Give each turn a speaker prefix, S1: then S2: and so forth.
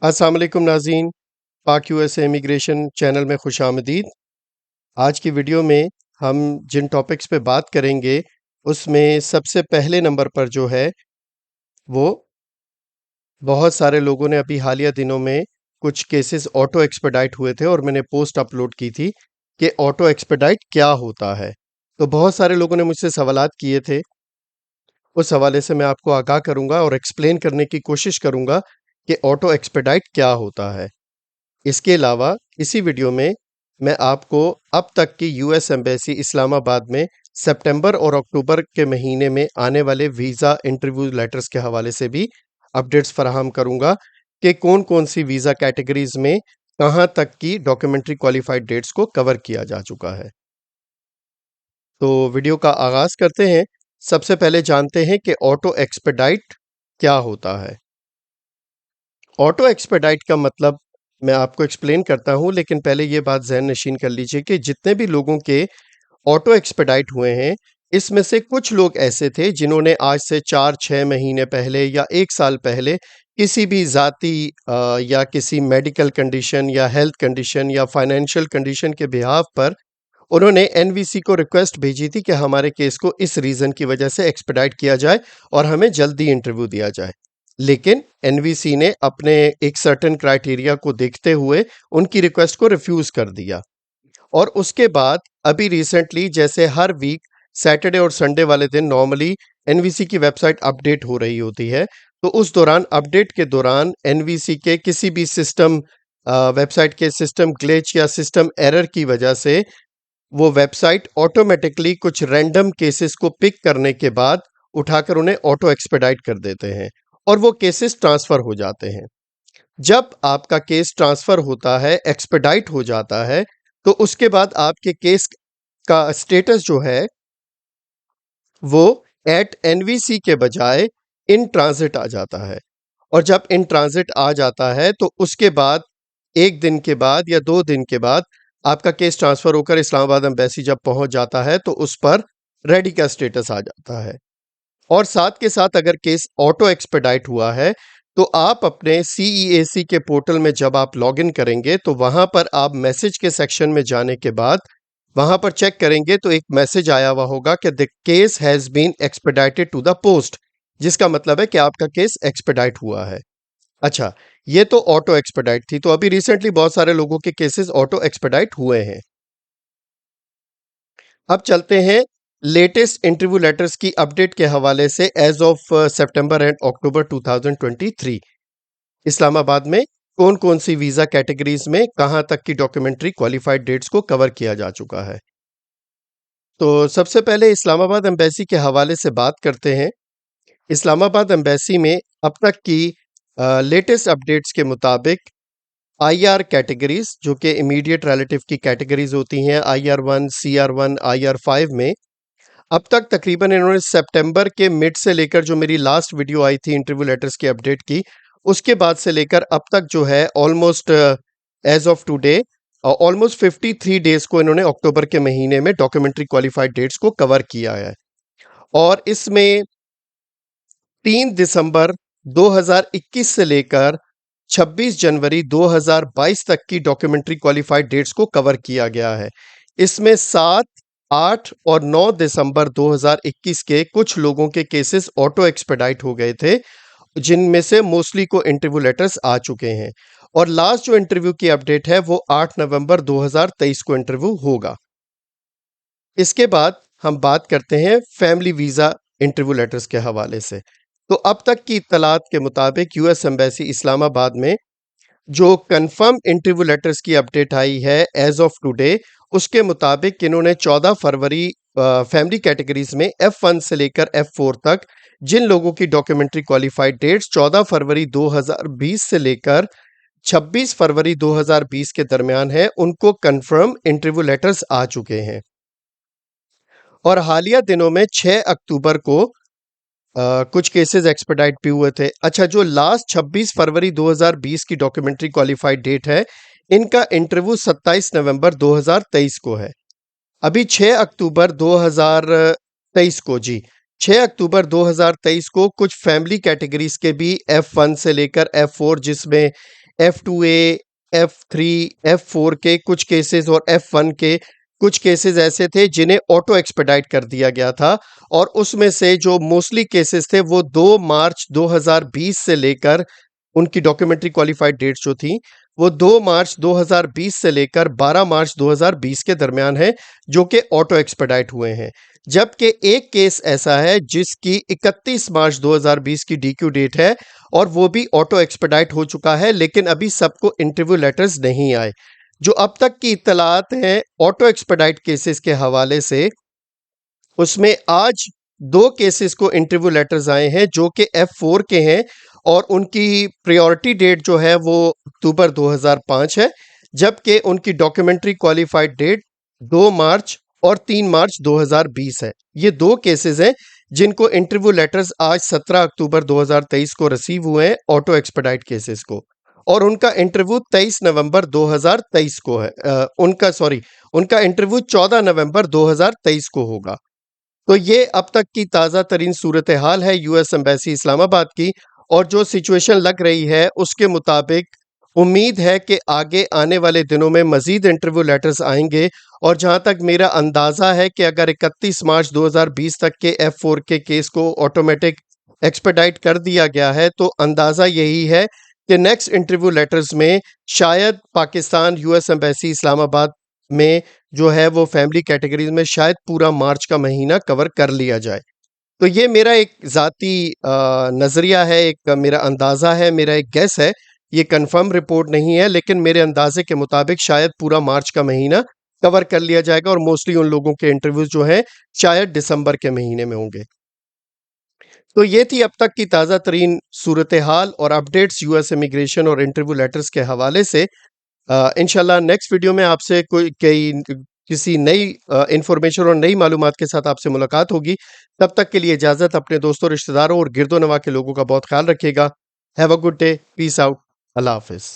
S1: अस्सलाम वालेकुम नाज़रीन, पाक यूएसए इमिग्रेशन चैनल में खुशामदीद। आज की वीडियो में हम जिन टॉपिक्स पे बात करेंगे, उसमें सबसे पहले नंबर पर जो है, वो बहुत सारे लोगों ने अभी हालिया दिनों में कुछ केसेस ऑटो एक्सपेडाइट हुए थे और मैंने पोस्ट अपलोड की थी कि ऑटो एक्सपेडाइट क्या होता है। तो बहुत सारे लोगों ने मुझसे सवालात किए थे, उस हवाले से मैं आपको आगाह करूँगा और एक्सप्लेन करने की कोशिश करूँगा कि ऑटो एक्सपेडाइट क्या होता है। इसके अलावा इसी वीडियो में मैं आपको अब तक की यूएस एम्बेसी इस्लामाबाद में सितंबर और अक्टूबर के महीने में आने वाले वीज़ा इंटरव्यू लेटर्स के हवाले से भी अपडेट्स फराहम करूंगा कि कौन-कौन सी वीज़ा कैटेगरीज में कहां तक की डॉक्यूमेंट्री क्वालिफाइड डेट्स को कवर किया जा चुका है। तो वीडियो का आगाज करते हैं। सबसे पहले जानते हैं कि ऑटो एक्सपेडाइट क्या होता है। ऑटो एक्सपेडाइट का मतलब मैं आपको एक्सप्लेन करता हूं, लेकिन पहले ये बात ज़हन नशीन कर लीजिए कि जितने भी लोगों के ऑटो एक्सपेडाइट हुए हैं, इसमें से कुछ लोग ऐसे थे जिन्होंने आज से 4-6 महीने पहले या 1 साल पहले किसी भी ज़ाती या किसी मेडिकल कंडीशन या हेल्थ कंडीशन या फाइनेंशियल कंडीशन के बिहाफ पर उन्होंने एनवीसी को रिक्वेस्ट भेजी थी कि हमारे केस को इस रीज़न की वजह से एक्सपेडाइट किया जाए और हमें जल्दी इंटरव्यू दिया जाए। लेकिन एनवीसी ने अपने एक सर्टेन क्राइटेरिया को देखते हुए उनकी रिक्वेस्ट को रिफ्यूज़ कर दिया। और उसके बाद अभी रिसेंटली जैसे हर वीक सैटरडे और संडे वाले दिन नॉर्मली एनवीसी की वेबसाइट अपडेट हो रही होती है, तो उस दौरान अपडेट के दौरान एनवीसी के किसी भी सिस्टम वेबसाइट के सिस्टम ग्लिच या सिस्टम एरर की वजह से वो वेबसाइट ऑटोमेटिकली कुछ रैंडम केसेस को पिक करने के बाद उठाकर उन्हें ऑटो एक्सपेडाइट कर देते हैं और वो केसेस ट्रांसफ़र हो जाते हैं। जब आपका केस ट्रांसफ़र होता है, एक्सपेडाइट हो जाता है, तो उसके बाद आपके केस का स्टेटस जो है, वो एट एनवीसी के बजाय इन ट्रांज़िट आ जाता है। और जब इन ट्रांज़िट आ जाता है, तो उसके बाद 1 दिन के बाद या 2 दिन के बाद आपका केस ट्रांसफ़र होकर इस्लामाबाद एम्बेसी जब पहुँच जाता है, तो उस पर रेडी का स्टेटस आ जाता है। और साथ के साथ अगर केस ऑटो एक्सपेडाइट हुआ है, तो आप अपने सीईएसी के पोर्टल में जब आप लॉगिन करेंगे, तो वहाँ पर आप मैसेज के सेक्शन में जाने के बाद वहाँ पर चेक करेंगे तो एक मैसेज आया हुआ होगा कि the case has been expedited to the post, जिसका मतलब है कि आपका केस एक्सपेडाइट हुआ है। अच्छा, ये तो ऑटो एक्सपेडाइट थी, तो अभी रिसेंटली बहुत सारे लोगों के केसेस ऑटो एक्सपेडाइट हुए हैं। अब चलते हैं लेटेस्ट इंटरव्यू लेटर्स की अपडेट के हवाले से as of September and October 2023 Islamabad में कौन कौन सी वीज़ा कैटेगरीज में कहां तक की डॉक्यूमेंट्री क्वालिफाइड डेट्स को कवर किया जा चुका है। तो सबसे पहले इस्लामाबाद एम्बेसी के हवाले से बात करते हैं। इस्लामाबाद एम्बेसी में अब तक की लेटेस्ट अपडेट्स के मुताबिक आईआर कैटेगरीज, जो कि इमीडिएट रिलेटिव की कैटेगरीज होती हैं, IR1, CR1, IR5 में अब तक तकरीबन इन्होंने सितंबर के मिड से लेकर जो मेरी लास्ट वीडियो आई थी इंटरव्यू लेटर्स की अपडेट की, उसके बाद से लेकर अब तक जो है almost age of today almost 53 days को इन्होंने अक्टूबर के महीने में डॉक्यूमेंट्री क्वालिफाइड डेट्स को कवर किया है। और इसमें 3 दिसंबर 2021 से लेकर 26 जनवरी 2022 तक की डॉक्यूमेंट्री क्वालिफाइड डेट्स को कवर किया गया है। इसमें 7, 8 और 9 दिसंबर 2021 के कुछ लोगों के केसेस ऑटो एक्सपेडाइट हो गए थे, जिनमें से मोस्टली को इंटरव्यू लेटर्स आ चुके हैं। और लास्ट जो इंटरव्यू की अपडेट है वो 8 नवंबर 2023 को इंटरव्यू होगा। इसके बाद हम बात करते हैं फैमिली वीज़ा इंटरव्यू लेटर्स के हवाले से। तो अब तक की इत्तलात के मुताबिक यूएस एम्बेसी इस्लामाबाद में जो कंफर्म इंटरव्यू लेटर्स की अपडेट आई है एज ऑफ टुडे, उसके मुताबिक इन्होंने 14 फरवरी फैमिली कैटेगरीज में F1 से लेकर F4 तक जिन लोगों की डॉक्यूमेंट्री क्वालिफाइड डेट्स 14 फरवरी 2020 से लेकर 26 फरवरी 2020 के दरमियान है, उनको कंफर्म इंटरव्यू लेटर्स आ चुके हैं। और हालिया दिनों में 6 अक्टूबर को कुछ केसेस एक्सपेडाइट भी हुए थे। अच्छा, जो लास्ट 26 फरवरी 2020 की डॉक्यूमेंट्री क्वालिफाइड डेट है, इनका इंटरव्यू 27 नवंबर 2023 को है। अभी 6 अक्टूबर 2023 को, जी 6 अक्टूबर 2023 को कुछ फैमिली कैटेगरीज के भी F1 से लेकर F4, जिसमें F2A, F3, F4 के कुछ केसेस और F1 के कुछ केसेस ऐसे थे जिन्हें ऑटो एक्सपेडाइट कर दिया गया था, और उसमें से जो मोस्टली केसेस थे वो 2 मार्च 2020 से लेकर, उनकी डॉक्यूमेंट्री क्वालिफाइड डेट्स जो थी वो 2 मार्च 2020 से लेकर 12 मार्च 2020 के दरमियान है, जो कि ऑटो एक्सपेडाइट हुए हैं। जबकि एक केस ऐसा है जिसकी 31 मार्च 2020 की डीक्यू डेट है, और वो भी ऑटो एक्सपेडाइट हो चुका है, लेकिन अभी सबको इंटरव्यू लेटर्स नहीं आए। जो अब तक की इत्तलात हैं ऑटो एक्सपेडाइट केसेस के हवाले से, उसमें आज 2 केसेस को इंटरव्यू लेटर्स आए हैं जो कि F4 के हैं, और उनकी प्रायोरिटी डेट जो है वो अक्टूबर 2005 है, जबकि उनकी डॉक्यूमेंट्री क्वालिफाइड डेट 2 मार्च और 3 मार्च 2020 है। ये 2 केसेस हैं जिनको इंटरव्यू लेटर्स आज 17 अक्टूबर 2023 को रिसीव हुए हैं, ऑटो एक्सपेडाइट केसेस को, और उनका इंटरव्यू 23 नवंबर 2023 को है। उनका इंटरव्यू 14 नवंबर 2023 को होगा। तो ये अब तक की ताज़ा तरीन सूरत हाल है यूएस एम्बेसी इस्लामाबाद की, और जो सिचुएशन लग रही है उसके मुताबिक उम्मीद है कि आगे आने वाले दिनों में मज़ीद इंटरव्यू लेटर्स आएंगे। और जहां तक मेरा अंदाज़ा है कि अगर 31 मार्च 2020 तक के F4 के केस को ऑटोमेटिक एक्सपेडाइट कर दिया गया है, तो अंदाज़ा यही है कि नेक्स्ट इंटरव्यू लेटर्स में शायद पाकिस्तान यूएस एम्बेसी इस्लामाबाद में जो है वो फैमिली कैटेगरीज में शायद पूरा मार्च का महीना कवर कर लिया जाए। तो ये मेरा एक ज़ाती नज़रिया है, एक मेरा अंदाज़ा है, मेरा एक गेस है। ये कंफर्म रिपोर्ट नहीं है, लेकिन मेरे अंदाजे के मुताबिक शायद पूरा मार्च का महीना कवर कर लिया जाएगा, और मोस्टली उन लोगों के इंटरव्यूज जो हैं शायद दिसंबर के महीने में होंगे। तो ये थी अब तक की ताज़ा तरीन सूरत हाल और अपडेट्स यूएस इमिग्रेशन और इंटरव्यू लेटर्स के हवाले से। इंशाल्लाह नेक्स्ट वीडियो में आपसे किसी नई इंफॉर्मेशन और नई मालूमात के साथ आपसे मुलाकात होगी। तब तक के लिए इजाज़त। अपने दोस्तों, रिश्तेदारों और गिरदो नवा के लोगों का बहुत ख्याल रखिएगा। Have a good day. Peace out. अल्लाह हाफिज़।